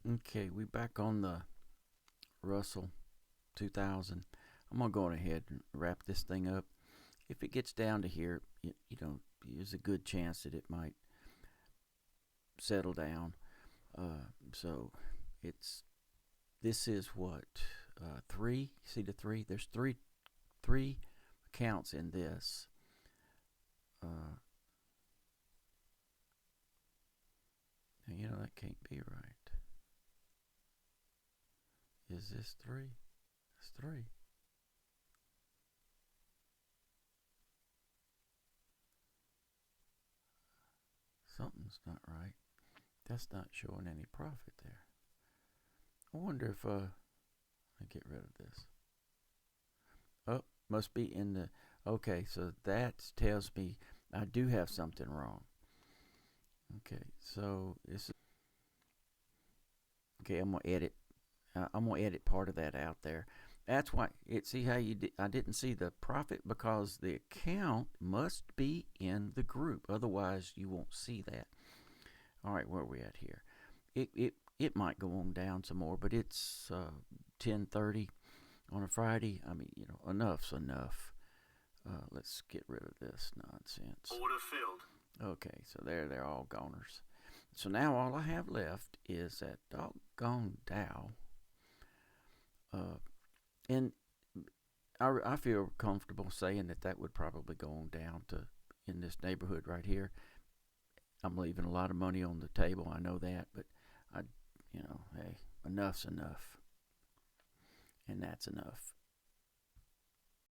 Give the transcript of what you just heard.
Okay, we back on the Russell 2000. I'm gonna go ahead and wrap this thing up. If it gets down to here, there's a good chance that it might settle down. So it's this is what three. See the three? There's three accounts in this. Uh, that can't be right. Is this three? It's three. Something's not right. That's not showing any profit there. I wonder if I get rid of this. Oh, must be in the. Okay, so that tells me I do have something wrong. Okay, so this. Okay, I'm gonna edit. I'm gonna edit part of that out there. That's why it. See how I didn't see the profit because the account must be in the group. Otherwise, you won't see that. All right, where are we at here? It might go on down some more, but it's 10:30 on a Friday. I mean, enough's enough. Let's get rid of this nonsense. Order filled. Okay, so they're all goners. So now all I have left is that doggone Dow. And I feel comfortable saying that would probably go on down to in this neighborhood right here. I'm leaving a lot of money on the table. I know that, but hey, enough's enough, and that's enough.